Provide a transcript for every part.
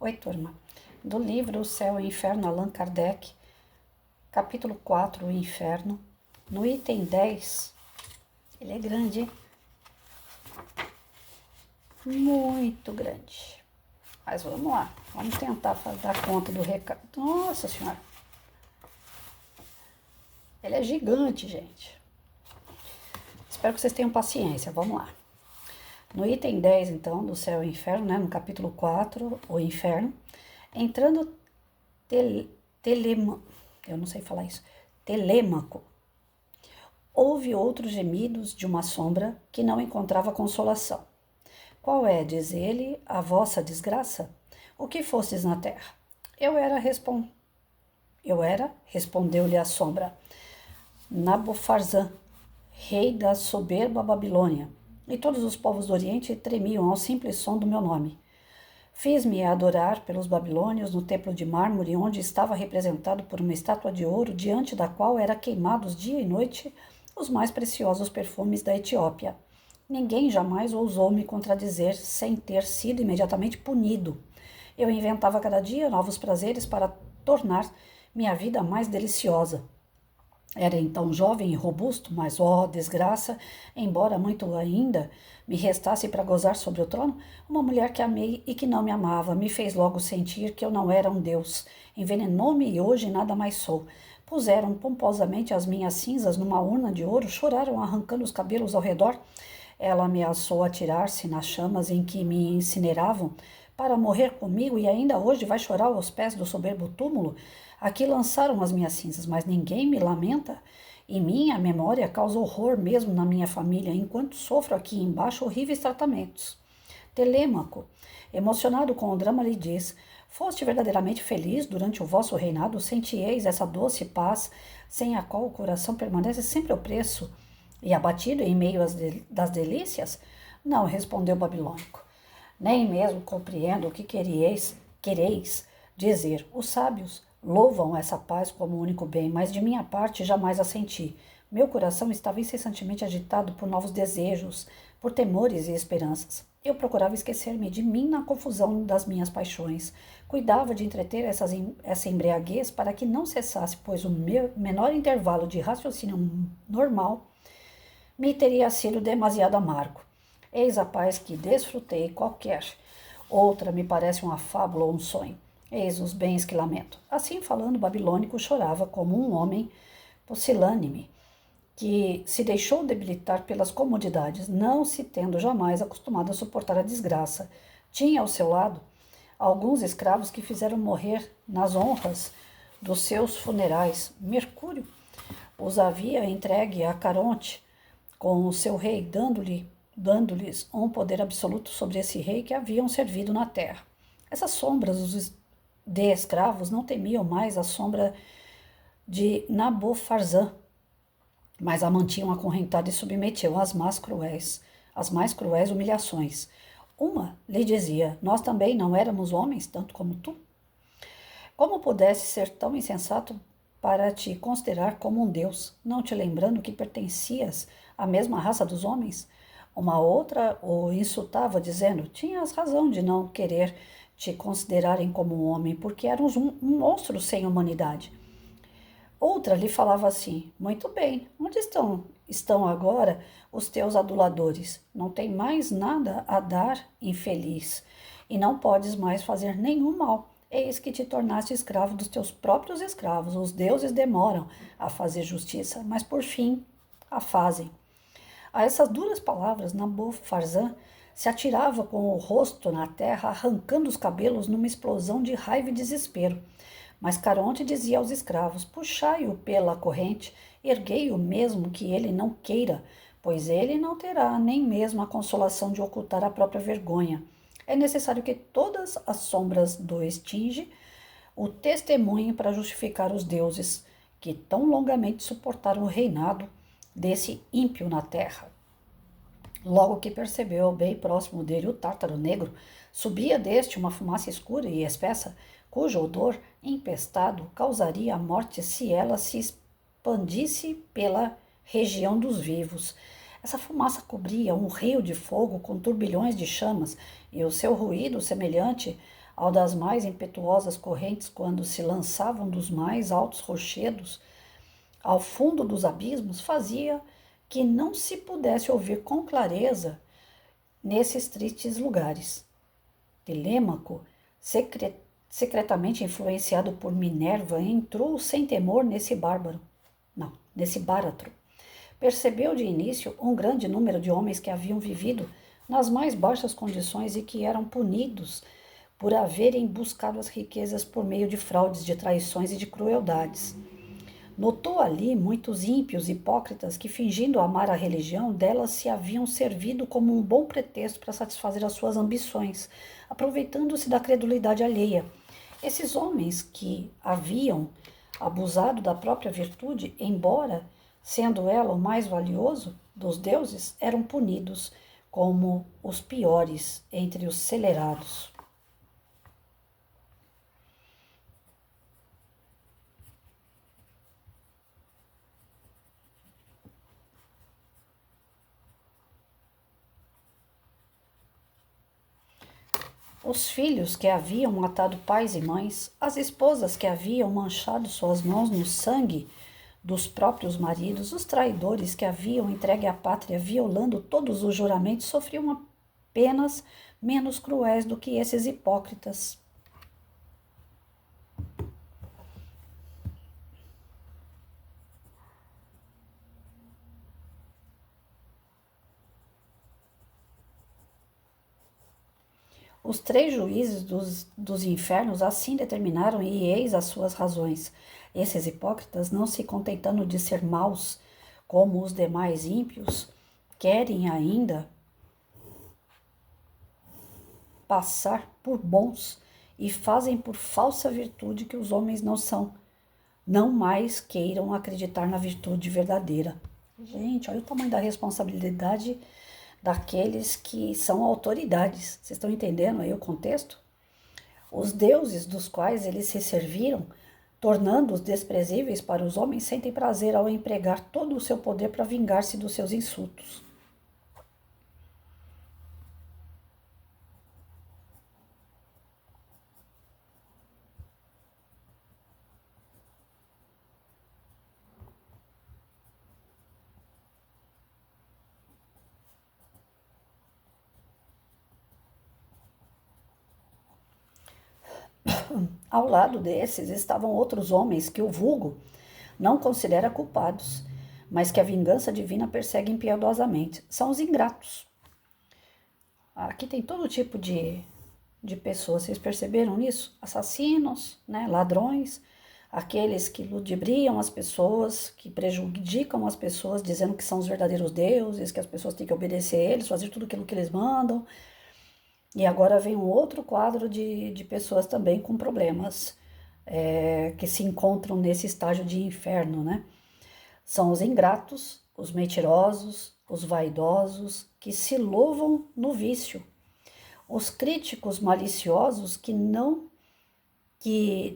Oi, turma. Do livro O Céu e o Inferno, Allan Kardec, capítulo 4, O Inferno. No item 10, ele é grande, muito grande. Mas vamos lá, vamos tentar dar conta do recado. Nossa Senhora! Ele é gigante, gente. Espero que vocês tenham paciência, vamos lá. No item 10, então, do Céu e Inferno, no capítulo 4, O Inferno, entrando eu não sei falar isso, Telêmaco, houve outros gemidos de uma sombra que não encontrava consolação. Qual é, diz ele, a vossa desgraça? O que fostes na terra? Eu era, respondeu-lhe a sombra, Nabofarzã, rei da soberba Babilônia, e todos os povos do Oriente tremiam ao simples som do meu nome. Fiz-me adorar pelos babilônios no templo de mármore, onde estava representado por uma estátua de ouro, diante da qual era queimados dia e noite os mais preciosos perfumes da Etiópia. Ninguém jamais ousou me contradizer sem ter sido imediatamente punido. Eu inventava cada dia novos prazeres para tornar minha vida mais deliciosa. Era então jovem e robusto, mas, ó, desgraça, embora muito ainda me restasse para gozar sobre o trono, uma mulher que amei e que não me amava me fez logo sentir que eu não era um deus. Envenenou-me e hoje nada mais sou. Puseram pomposamente as minhas cinzas numa urna de ouro, choraram arrancando os cabelos ao redor. Ela ameaçou atirar-se nas chamas em que me incineravam para morrer comigo e ainda hoje vai chorar aos pés do soberbo túmulo. Aqui lançaram as minhas cinzas, mas ninguém me lamenta. Em minha memória causa horror mesmo na minha família, enquanto sofro aqui embaixo horríveis tratamentos. Telêmaco, emocionado com o drama, lhe diz: Foste verdadeiramente feliz durante o vosso reinado? Sentieis essa doce paz, sem a qual o coração permanece sempre opresso e abatido em meio das delícias? Não, respondeu o babilônico. Nem mesmo compreendo o que quereis dizer. Os sábios louvam essa paz como o único bem, mas de minha parte jamais a senti. Meu coração estava incessantemente agitado por novos desejos, por temores e esperanças. Eu procurava esquecer-me de mim na confusão das minhas paixões. Cuidava de entreter essa embriaguez para que não cessasse, pois o menor intervalo de raciocínio normal me teria sido demasiado amargo. Eis a paz que desfrutei qualquer. Outra me parece uma fábula ou um sonho. Eis os bens que lamento. Assim falando, o babilônico chorava como um homem pusilânime, que se deixou debilitar pelas comodidades, não se tendo jamais acostumado a suportar a desgraça. Tinha ao seu lado alguns escravos que fizeram morrer nas honras dos seus funerais. Mercúrio os havia entregue a Caronte com o seu rei, dando-lhes um poder absoluto sobre esse rei que haviam servido na terra. Essas sombras de escravos não temiam mais a sombra de Nabofarzã, mas a mantinham acorrentada e submetiam às mais cruéis humilhações. Uma lhe dizia: Nós também não éramos homens, tanto como tu? Como pudesse ser tão insensato para te considerar como um deus, não te lembrando que pertencias à mesma raça dos homens? Uma outra o insultava, dizendo: Tinhas razão de não querer te considerarem como um homem, porque eras um monstro sem humanidade. Outra lhe falava assim: Muito bem, onde estão agora os teus aduladores? Não tem mais nada a dar, infeliz, e não podes mais fazer nenhum mal. Eis que te tornaste escravo dos teus próprios escravos. Os deuses demoram a fazer justiça, mas por fim a fazem. A essas duras palavras, Nabofarzã se atirava com o rosto na terra, arrancando os cabelos numa explosão de raiva e desespero. Mas Caronte dizia aos escravos: Puxai-o pela corrente, erguei-o mesmo que ele não queira, pois ele não terá nem mesmo a consolação de ocultar a própria vergonha. É necessário que todas as sombras do extingue o testemunhem para justificar os deuses que tão longamente suportaram o reinado desse ímpio na terra. Logo que percebeu, bem próximo dele, o tártaro negro, subia deste uma fumaça escura e espessa, cujo odor empestado causaria a morte se ela se expandisse pela região dos vivos. Essa fumaça cobria um rio de fogo com turbilhões de chamas, e o seu ruído, semelhante ao das mais impetuosas correntes quando se lançavam dos mais altos rochedos ao fundo dos abismos, fazia que não se pudesse ouvir com clareza nesses tristes lugares. Telêmaco, secretamente influenciado por Minerva, entrou sem temor nesse báratro. Percebeu de início um grande número de homens que haviam vivido nas mais baixas condições e que eram punidos por haverem buscado as riquezas por meio de fraudes, de traições e de crueldades. Notou ali muitos ímpios hipócritas que, fingindo amar a religião, delas se haviam servido como um bom pretexto para satisfazer as suas ambições, aproveitando-se da credulidade alheia. Esses homens que haviam abusado da própria virtude, embora sendo ela o mais valioso dos deuses, eram punidos como os piores entre os celerados. Os filhos que haviam matado pais e mães, as esposas que haviam manchado suas mãos no sangue dos próprios maridos, os traidores que haviam entregue a pátria violando todos os juramentos, sofriam penas menos cruéis do que esses hipócritas. Os 3 juízes dos infernos assim determinaram, e eis as suas razões. Esses hipócritas, não se contentando de ser maus como os demais ímpios, querem ainda passar por bons e fazem por falsa virtude que os homens não são, não mais queiram acreditar na virtude verdadeira. Gente, olha o tamanho da responsabilidade daqueles que são autoridades. Vocês estão entendendo aí o contexto? Os deuses dos quais eles se serviram, tornando-os desprezíveis para os homens, sentem prazer ao empregar todo o seu poder para vingar-se dos seus insultos. Ao lado desses estavam outros homens que o vulgo não considera culpados, mas que a vingança divina persegue impiedosamente. São os ingratos. Aqui tem todo tipo de pessoas, vocês perceberam isso? Assassinos, né? Ladrões, aqueles que ludibriam as pessoas, que prejudicam as pessoas, dizendo que são os verdadeiros deuses, que as pessoas têm que obedecer a eles, fazer tudo aquilo que eles mandam. E agora vem um outro quadro de pessoas também com problemas, que se encontram nesse estágio de inferno, né? São os ingratos, os mentirosos, os vaidosos, que se louvam no vício. Os críticos maliciosos que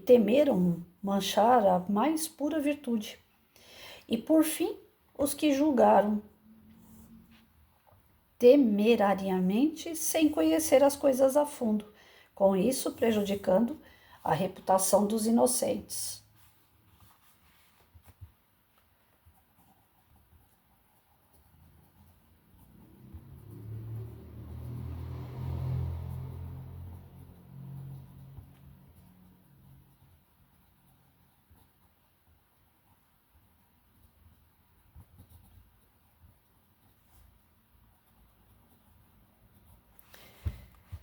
temeram manchar a mais pura virtude. E por fim, os que julgaram temerariamente sem conhecer as coisas a fundo, com isso prejudicando a reputação dos inocentes.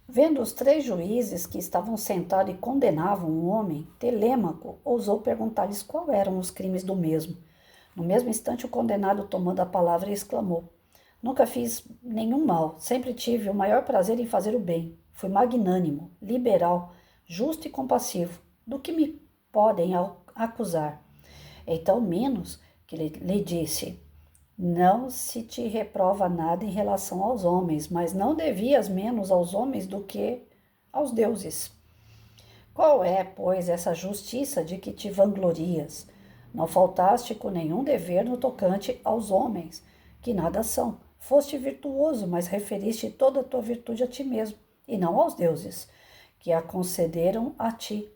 Vendo os 3 juízes que estavam sentados e condenavam o homem, Telêmaco ousou perguntar-lhes qual eram os crimes do mesmo. No mesmo instante, o condenado, tomando a palavra, exclamou: Nunca fiz nenhum mal, sempre tive o maior prazer em fazer o bem. Fui magnânimo, liberal, justo e compassivo. Do que me podem acusar? Então, menos que lhe disse: Não se te reprova nada em relação aos homens, mas não devias menos aos homens do que aos deuses. Qual é, pois, essa justiça de que te vanglorias? Não faltaste com nenhum dever no tocante aos homens, que nada são. Foste virtuoso, mas referiste toda a tua virtude a ti mesmo, e não aos deuses, que a concederam a ti,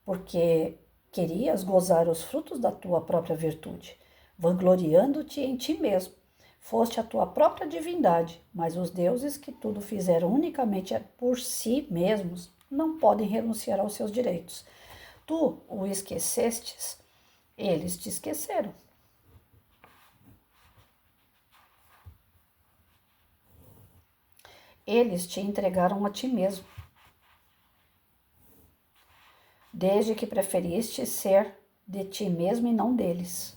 porque querias gozar os frutos da tua própria virtude, vangloriando-te em ti mesmo. Foste a tua própria divindade, mas os deuses que tudo fizeram unicamente por si mesmos não podem renunciar aos seus direitos. Tu o esquecestes, eles te esqueceram. Eles te entregaram a ti mesmo, desde que preferiste ser de ti mesmo e não deles.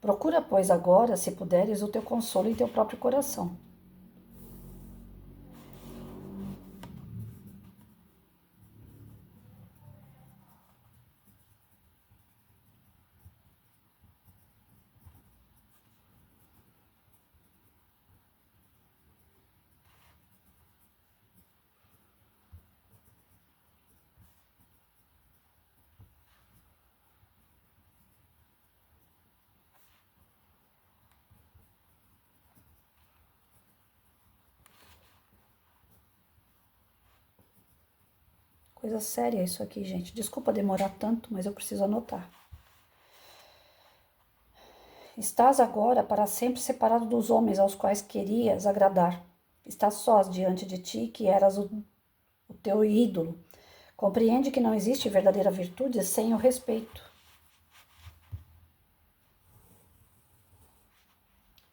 Procura, pois, agora, se puderes, o teu consolo em teu próprio coração. Coisa séria isso aqui, gente. Desculpa demorar tanto, mas eu preciso anotar. Estás agora para sempre separado dos homens aos quais querias agradar. Estás sós diante de ti, que eras o teu ídolo. Compreende que não existe verdadeira virtude sem o respeito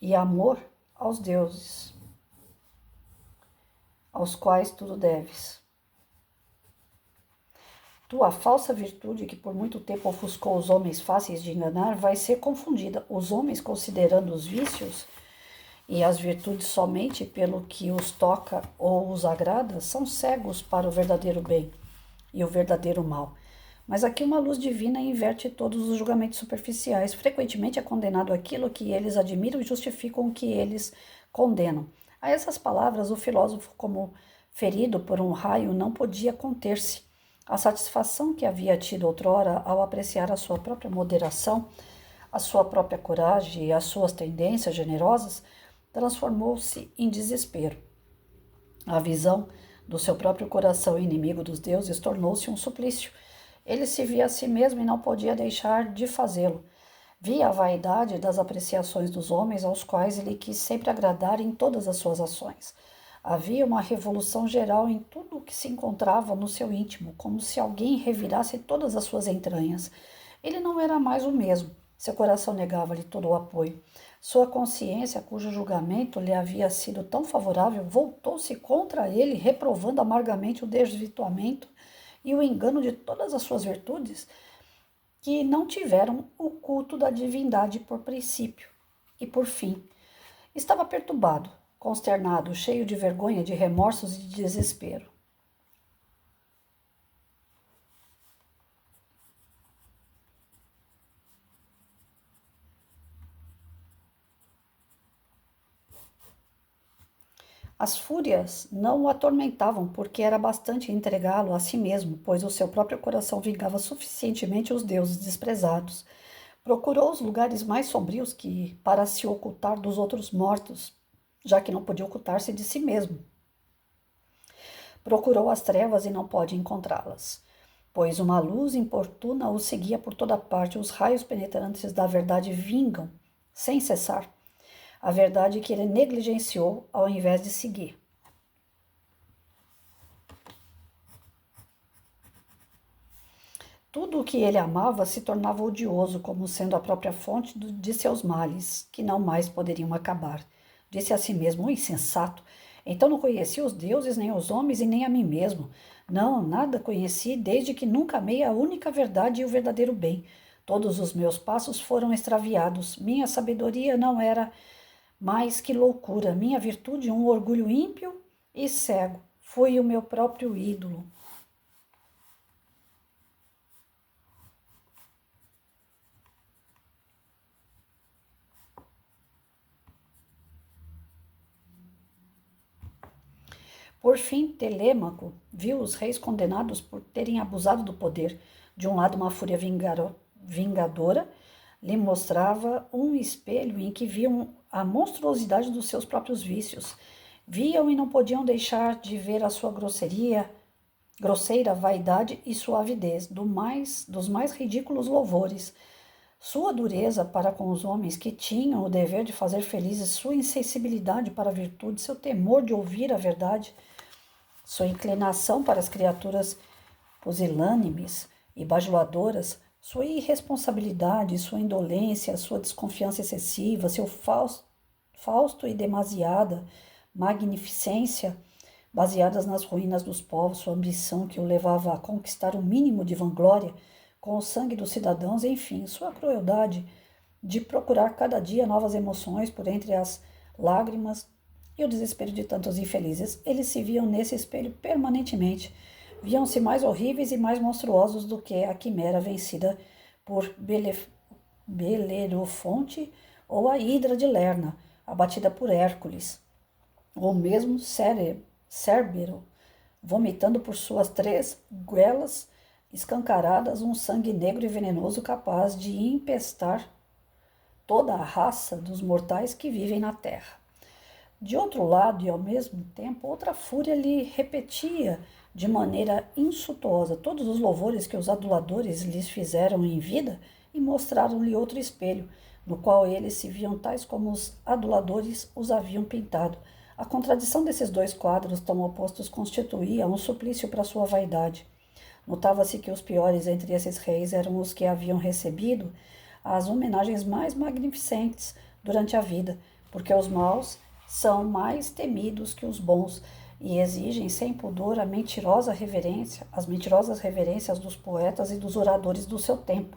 e amor aos deuses, aos quais tudo deves. Tua falsa virtude, que por muito tempo ofuscou os homens fáceis de enganar, vai ser confundida. Os homens, considerando os vícios e as virtudes somente pelo que os toca ou os agrada, são cegos para o verdadeiro bem e o verdadeiro mal. Mas aqui uma luz divina inverte todos os julgamentos superficiais. Frequentemente é condenado aquilo que eles admiram e justificam o que eles condenam. A essas palavras, o filósofo, como ferido por um raio, não podia conter-se. A satisfação que havia tido outrora ao apreciar a sua própria moderação, a sua própria coragem e as suas tendências generosas, transformou-se em desespero. A visão do seu próprio coração inimigo dos deuses tornou-se um suplício. Ele se via a si mesmo e não podia deixar de fazê-lo. Via a vaidade das apreciações dos homens aos quais ele quis sempre agradar em todas as suas ações. Havia uma revolução geral em tudo o que se encontrava no seu íntimo, como se alguém revirasse todas as suas entranhas. Ele não era mais o mesmo. Seu coração negava-lhe todo o apoio. Sua consciência, cujo julgamento lhe havia sido tão favorável, voltou-se contra ele, reprovando amargamente o desvirtuamento e o engano de todas as suas virtudes, que não tiveram o culto da divindade por princípio e por fim. Estava perturbado, consternado, cheio de vergonha, de remorsos e de desespero. As fúrias não o atormentavam, porque era bastante entregá-lo a si mesmo, pois o seu próprio coração vingava suficientemente os deuses desprezados. Procurou os lugares mais sombrios para se ocultar dos outros mortos, já que não podia ocultar-se de si mesmo. Procurou as trevas e não pode encontrá-las, pois uma luz importuna o seguia por toda parte. Os raios penetrantes da verdade vingam, sem cessar, a verdade que ele negligenciou ao invés de seguir. Tudo o que ele amava se tornava odioso, como sendo a própria fonte de seus males, que não mais poderiam acabar. Disse a si mesmo: insensato, então não conheci os deuses, nem os homens e nem a mim mesmo. Não, nada conheci, desde que nunca amei a única verdade e o verdadeiro bem. Todos os meus passos foram extraviados. Minha sabedoria não era mais que loucura. Minha virtude, um orgulho ímpio e cego. Fui o meu próprio ídolo. Por fim, Telêmaco viu os reis condenados por terem abusado do poder. De um lado, uma fúria vingadora lhe mostrava um espelho em que viam a monstruosidade dos seus próprios vícios. Viam e não podiam deixar de ver a sua grosseria grosseira vaidade e suavidez, dos mais ridículos louvores. Sua dureza para com os homens que tinham o dever de fazer felizes, sua insensibilidade para a virtude, seu temor de ouvir a verdade, sua inclinação para as criaturas pusilânimes e bajuladoras, sua irresponsabilidade, sua indolência, sua desconfiança excessiva, seu fausto e demasiada magnificência, baseadas nas ruínas dos povos, sua ambição que o levava a conquistar o mínimo de vanglória com o sangue dos cidadãos, enfim, sua crueldade de procurar cada dia novas emoções por entre as lágrimas e o desespero de tantos infelizes. Eles se viam nesse espelho permanentemente, viam-se mais horríveis e mais monstruosos do que a quimera vencida por Belerofonte ou a hidra de Lerna, abatida por Hércules, ou mesmo Cérbero, vomitando por suas 3 goelas escancaradas um sangue negro e venenoso capaz de empestar toda a raça dos mortais que vivem na terra. De outro lado, e ao mesmo tempo, outra fúria lhe repetia de maneira insultuosa todos os louvores que os aduladores lhes fizeram em vida e mostraram-lhe outro espelho, no qual eles se viam tais como os aduladores os haviam pintado. A contradição desses 2 quadros tão opostos constituía um suplício para sua vaidade. Notava-se que os piores entre esses reis eram os que haviam recebido as homenagens mais magnificentes durante a vida, porque os maus são mais temidos que os bons e exigem sem pudor as mentirosas reverências dos poetas e dos oradores do seu tempo.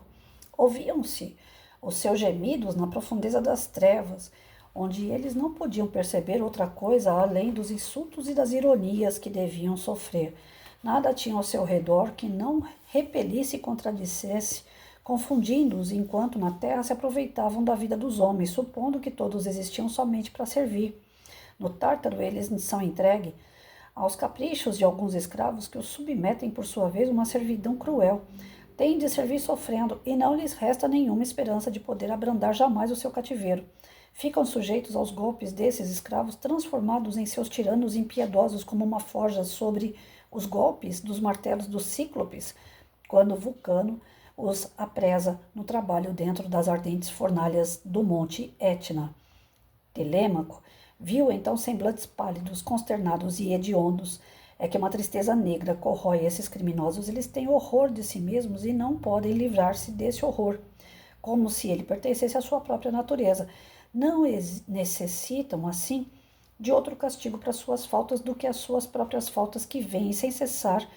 Ouviam-se os seus gemidos na profundeza das trevas, onde eles não podiam perceber outra coisa além dos insultos e das ironias que deviam sofrer. Nada tinha ao seu redor que não repelisse e contradissesse, confundindo-os enquanto na terra se aproveitavam da vida dos homens, supondo que todos existiam somente para servir. No Tártaro, eles são entregues aos caprichos de alguns escravos que os submetem, por sua vez, uma servidão cruel. Têm de servir sofrendo, e não lhes resta nenhuma esperança de poder abrandar jamais o seu cativeiro. Ficam sujeitos aos golpes desses escravos, transformados em seus tiranos impiedosos como uma forja sobre os golpes dos martelos dos cíclopes, quando Vulcano os apresa no trabalho dentro das ardentes fornalhas do monte Etna. Telêmaco viu então semblantes pálidos, consternados e hediondos. É que uma tristeza negra corrói esses criminosos. Eles têm horror de si mesmos e não podem livrar-se desse horror, como se ele pertencesse à sua própria natureza. Não necessitam, assim, de outro castigo para suas faltas do que as suas próprias faltas, que vêm sem cessar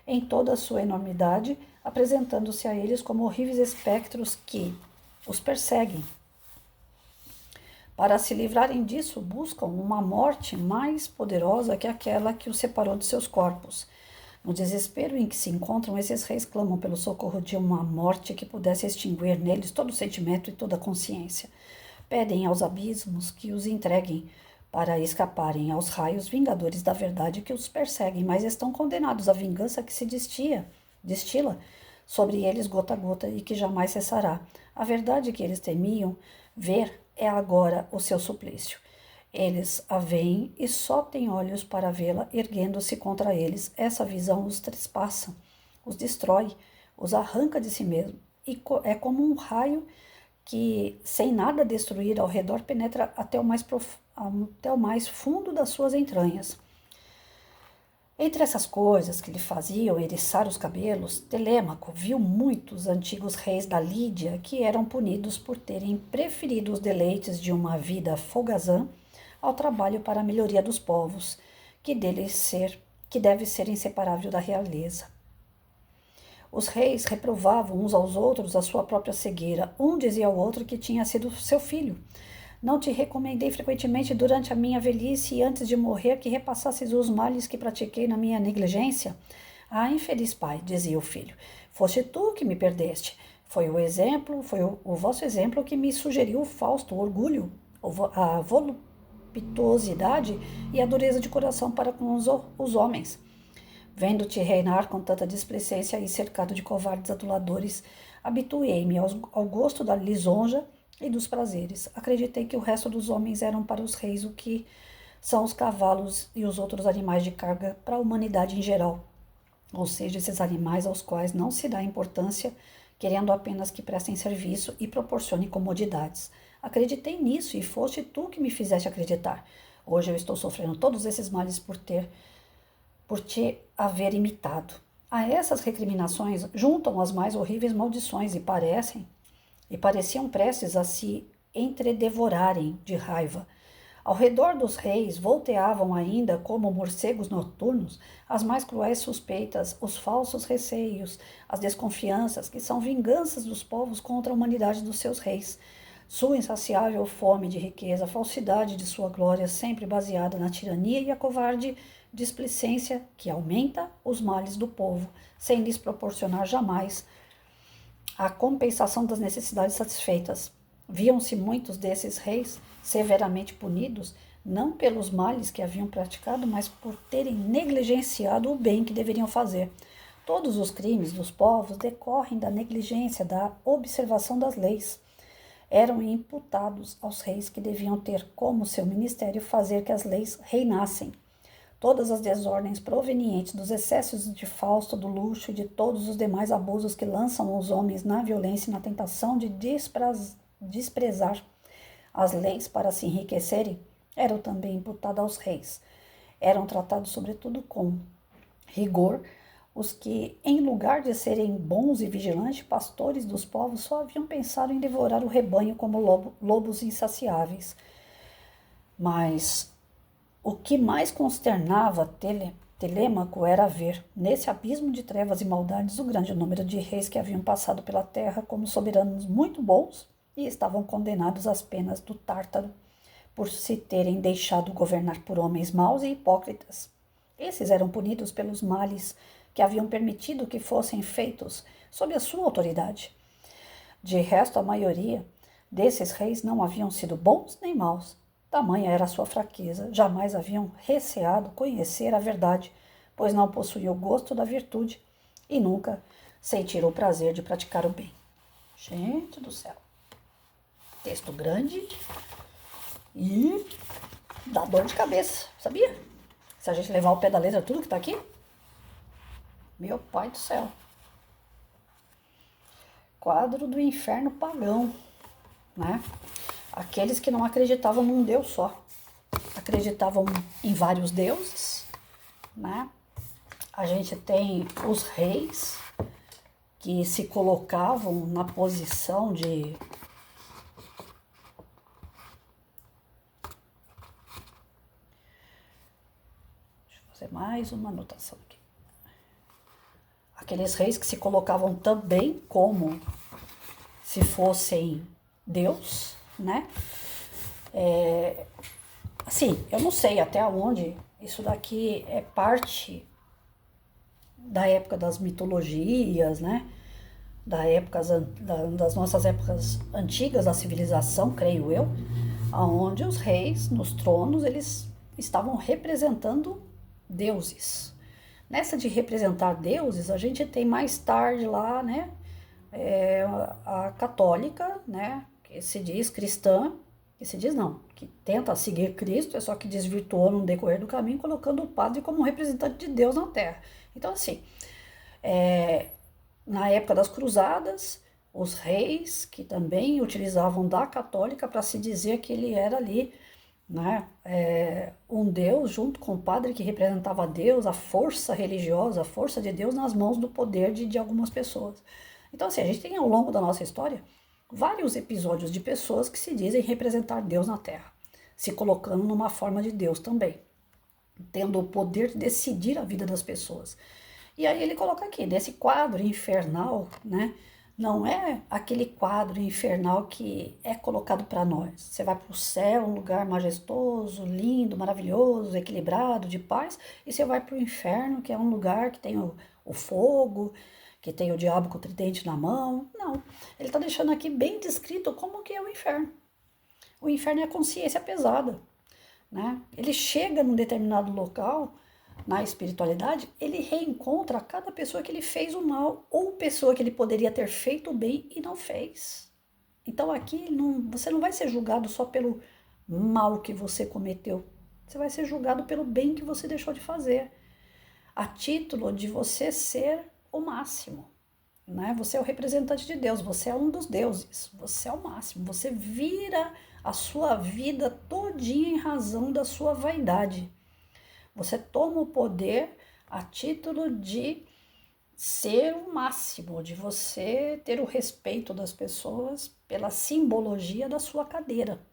em toda a sua enormidade, apresentando-se a eles como horríveis espectros que os perseguem. Para se livrarem disso, buscam uma morte mais poderosa que aquela que os separou de seus corpos. No desespero em que se encontram, esses reis clamam pelo socorro de uma morte que pudesse extinguir neles todo o sentimento e toda a consciência. Pedem aos abismos que os entreguem para escaparem aos raios vingadores da verdade que os perseguem, mas estão condenados à vingança que se destila sobre eles gota a gota e que jamais cessará. A verdade que eles temiam ver é agora o seu suplício. Eles a veem e só têm olhos para vê-la erguendo-se contra eles. Essa visão os trespassa, os destrói, os arranca de si mesmo. E é como um raio que, sem nada destruir ao redor, penetra até o mais fundo das suas entranhas. Entre essas coisas que lhe faziam eriçar os cabelos, Telêmaco viu muitos antigos reis da Lídia que eram punidos por terem preferido os deleites de uma vida folgazã ao trabalho para a melhoria dos povos, que deve ser inseparável da realeza. Os reis reprovavam uns aos outros a sua própria cegueira. Um dizia ao outro que tinha sido seu filho. Não te recomendei frequentemente durante a minha velhice e antes de morrer que repassasses os males que pratiquei na minha negligência? Ah, infeliz pai, dizia o filho, foste tu que me perdeste. Foi o vosso exemplo que me sugeriu o fausto orgulho, a voluptuosidade e a dureza de coração para com os homens. Vendo-te reinar com tanta displicência e cercado de covardes aduladores, habituei-me ao gosto da lisonja e dos prazeres. Acreditei que o resto dos homens eram para os reis o que são os cavalos e os outros animais de carga para a humanidade em geral. ou seja, esses animais aos quais não se dá importância, querendo apenas que prestem serviço e proporcionem comodidades. Acreditei nisso e foste tu que me fizeste acreditar. Hoje eu estou sofrendo todos esses males por te haver imitado. A essas recriminações juntam as mais horríveis maldições e pareciam prestes a se entredevorarem de raiva. Ao redor dos reis volteavam ainda, como morcegos noturnos, as mais cruéis suspeitas, os falsos receios, as desconfianças, que são vinganças dos povos contra a humanidade dos seus reis. Sua insaciável fome de riqueza, a falsidade de sua glória, sempre baseada na tirania e a covarde displicência que aumenta os males do povo, sem lhes proporcionar jamais a compensação das necessidades satisfeitas. Viam-se muitos desses reis severamente punidos, não pelos males que haviam praticado, mas por terem negligenciado o bem que deveriam fazer. Todos os crimes dos povos decorrem da negligência, da observação das leis. Eram imputados aos reis que deviam ter como seu ministério fazer que as leis reinassem. Todas as desordens provenientes dos excessos de Fausto, do luxo e de todos os demais abusos que lançam os homens na violência e na tentação de desprezar as leis para se enriquecerem, eram também imputadas aos reis. Eram tratados, sobretudo, com rigor os que, em lugar de serem bons e vigilantes pastores dos povos, só haviam pensado em devorar o rebanho como lobos insaciáveis. Mas o que mais consternava Telêmaco era ver, nesse abismo de trevas e maldades, o grande número de reis que haviam passado pela terra como soberanos muito bons e estavam condenados às penas do Tártaro por se terem deixado governar por homens maus e hipócritas. Esses eram punidos pelos males que haviam permitido que fossem feitos sob a sua autoridade. De resto, a maioria desses reis não haviam sido bons nem maus. Tamanha era a sua fraqueza, jamais haviam receado conhecer a verdade, pois não possuíam o gosto da virtude e nunca sentiram o prazer de praticar o bem. Gente do céu! Texto grande e dá dor de cabeça, sabia? Se a gente levar ao pé da letra tudo que tá aqui, meu pai do céu. Quadro do inferno pagão, né? Aqueles que não acreditavam num Deus só, acreditavam em vários deuses, né? A gente tem os reis que se colocavam na posição de fazer mais uma anotação aqui. Aqueles reis que se colocavam também como se fossem Deus, né? Assim, eu não sei até onde isso daqui é parte da época das mitologias, né? Das nossas épocas antigas da civilização, creio eu, aonde os reis nos tronos eles estavam representando deuses. Nessa de representar deuses, a gente tem mais tarde lá, né, a católica, né, que se diz cristã, que se diz não, que tenta seguir Cristo, é só que desvirtuou no decorrer do caminho, colocando o padre como representante de Deus na Terra. Então, assim, na época das cruzadas, os reis, que também utilizavam da católica para se dizer que ele era ali, né, um Deus junto com o padre que representava Deus, a força religiosa, a força de Deus nas mãos do poder de algumas pessoas. Então, assim, a gente tem ao longo da nossa história vários episódios de pessoas que se dizem representar Deus na Terra, se colocando numa forma de Deus também, tendo o poder de decidir a vida das pessoas. E aí ele coloca aqui, desse quadro infernal, né? Não é aquele quadro infernal que é colocado para nós. Você vai para o céu, um lugar majestoso, lindo, maravilhoso, equilibrado, de paz, e você vai para o inferno, que é um lugar que tem o fogo, que tem o diabo com o tridente na mão. Não, ele está deixando aqui bem descrito como que é o inferno. O inferno é a consciência pesada, né? Ele chega num determinado local, na espiritualidade, ele reencontra cada pessoa que ele fez o mal ou pessoa que ele poderia ter feito o bem e não fez. Então aqui você não vai ser julgado só pelo mal que você cometeu. Você vai ser julgado pelo bem que você deixou de fazer. a título de você ser o máximo, né? Você é o representante de Deus, você é um dos deuses, você é o máximo, você vira a sua vida todinha em razão da sua vaidade. Você toma o poder a título de ser o máximo, de você ter o respeito das pessoas pela simbologia da sua cadeira,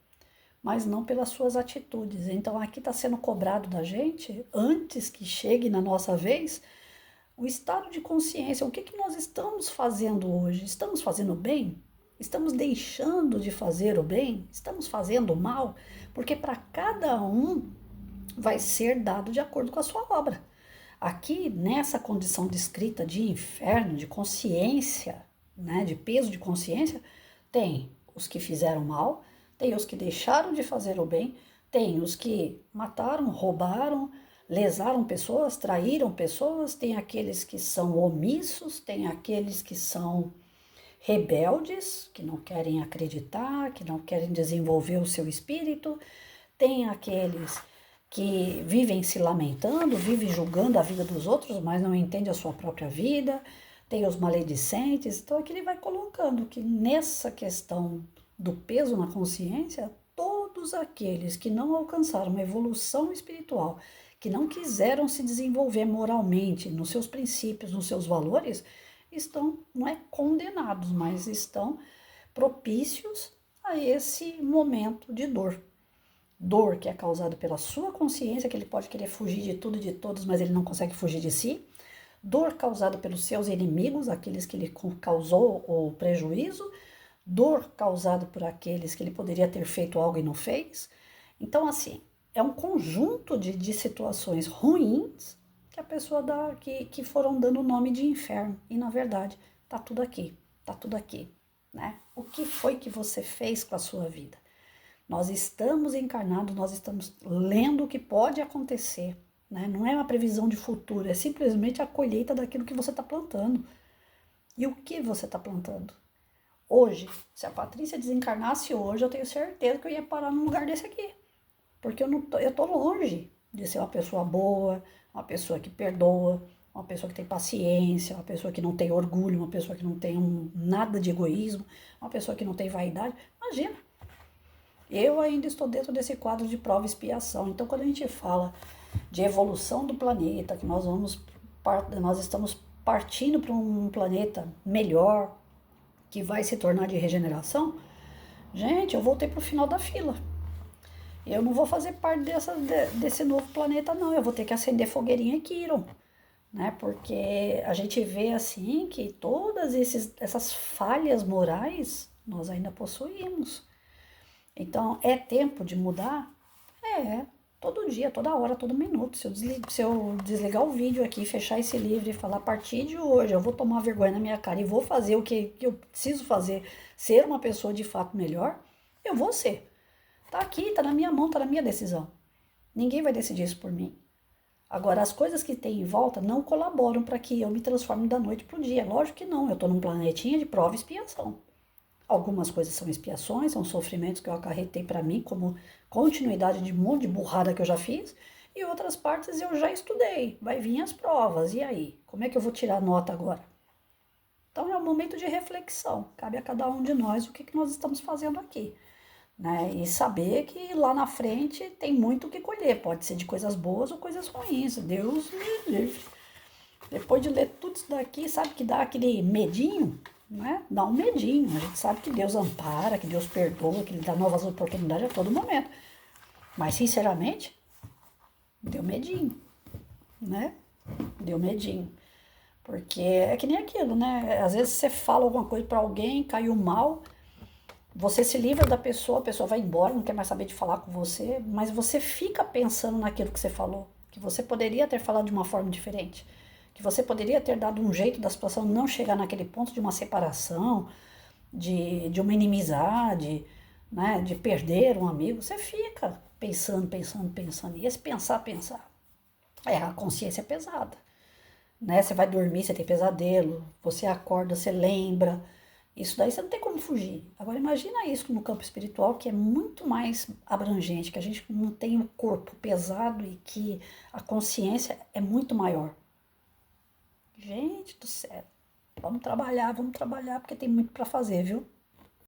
mas não pelas suas atitudes. Então aqui está sendo cobrado da gente, antes que chegue na nossa vez, o estado de consciência. O que nós estamos fazendo hoje? Estamos fazendo bem? Estamos deixando de fazer o bem? Estamos fazendo o mal? Porque para cada um vai ser dado de acordo com a sua obra. Aqui, nessa condição descrita de inferno, de consciência, né, de peso de consciência, tem os que fizeram mal, tem os que deixaram de fazer o bem, tem os que mataram, roubaram, lesaram pessoas, traíram pessoas, tem aqueles que são omissos, tem aqueles que são rebeldes, que não querem acreditar, que não querem desenvolver o seu espírito, tem aqueles que vivem se lamentando, vivem julgando a vida dos outros, mas não entendem a sua própria vida, tem os maledicentes. Então aqui ele vai colocando que nessa questão do peso na consciência, todos aqueles que não alcançaram uma evolução espiritual, que não quiseram se desenvolver moralmente nos seus princípios, nos seus valores, estão, não é condenados, mas estão propícios a esse momento de dor. Dor que é causada pela sua consciência, que ele pode querer fugir de tudo e de todos, mas ele não consegue fugir de si. Dor causada pelos seus inimigos, aqueles que ele causou o prejuízo. Dor causada por aqueles que ele poderia ter feito algo e não fez. Então, assim, é um conjunto de situações ruins que a pessoa dá, que foram dando o nome de inferno. E, na verdade, tá tudo aqui, né? O que foi que você fez com a sua vida? Nós estamos encarnados, nós estamos lendo o que pode acontecer, né? Não é uma previsão de futuro, é simplesmente a colheita daquilo que você está plantando. E o que você está plantando? Hoje, se a Patrícia desencarnasse hoje, eu tenho certeza que eu ia parar num lugar desse aqui. Porque eu tô longe de ser uma pessoa boa, uma pessoa que perdoa, uma pessoa que tem paciência, uma pessoa que não tem orgulho, uma pessoa que não tem nada de egoísmo, uma pessoa que não tem vaidade. Imagina! Eu ainda estou dentro desse quadro de prova e expiação. Então, quando a gente fala de evolução do planeta, que nós estamos partindo para um planeta melhor, que vai se tornar de regeneração, gente, eu voltei para o final da fila. Eu não vou fazer parte desse novo planeta, não. Eu vou ter que acender fogueirinha Quiron, né? Porque a gente vê assim que todas essas falhas morais nós ainda possuímos. Então, é tempo de mudar? É, todo dia, toda hora, todo minuto. Se eu desligar o vídeo aqui, fechar esse livro e falar, a partir de hoje eu vou tomar vergonha na minha cara e vou fazer o que eu preciso fazer, ser uma pessoa de fato melhor, eu vou ser. Tá aqui, tá na minha mão, tá na minha decisão. Ninguém vai decidir isso por mim. Agora, as coisas que tem em volta não colaboram para que eu me transforme da noite pro dia. Lógico que não, eu tô num planetinha de prova e expiação. Algumas coisas são expiações, são sofrimentos que eu acarretei para mim como continuidade de um monte de burrada que eu já fiz, e outras partes eu já estudei, vai vir as provas, e aí? Como é que eu vou tirar nota agora? Então é um momento de reflexão, cabe a cada um de nós o que nós estamos fazendo aqui, né? E saber que lá na frente tem muito o que colher, pode ser de coisas boas ou coisas ruins, Deus me livre. Depois de ler tudo isso daqui, sabe que dá aquele medinho? Né? Dá um medinho. A gente sabe que Deus ampara, que Deus perdoa, que Ele dá novas oportunidades a todo momento. Mas, sinceramente, deu medinho, né? Deu medinho. Porque é que nem aquilo, né? Às vezes você fala alguma coisa pra alguém, caiu mal, você se livra da pessoa, a pessoa vai embora, não quer mais saber de falar com você, mas você fica pensando naquilo que você falou, que você poderia ter falado de uma forma diferente, que você poderia ter dado um jeito da situação não chegar naquele ponto de uma separação, de uma inimizade, né, de perder um amigo. Você fica pensando. E esse pensar, a consciência é pesada. Né? Você vai dormir, você tem pesadelo, você acorda, você lembra. Isso daí você não tem como fugir. Agora imagina isso no campo espiritual, que é muito mais abrangente, que a gente não tem um corpo pesado e que a consciência é muito maior. Gente do céu. Vamos trabalhar, porque tem muito para fazer, viu?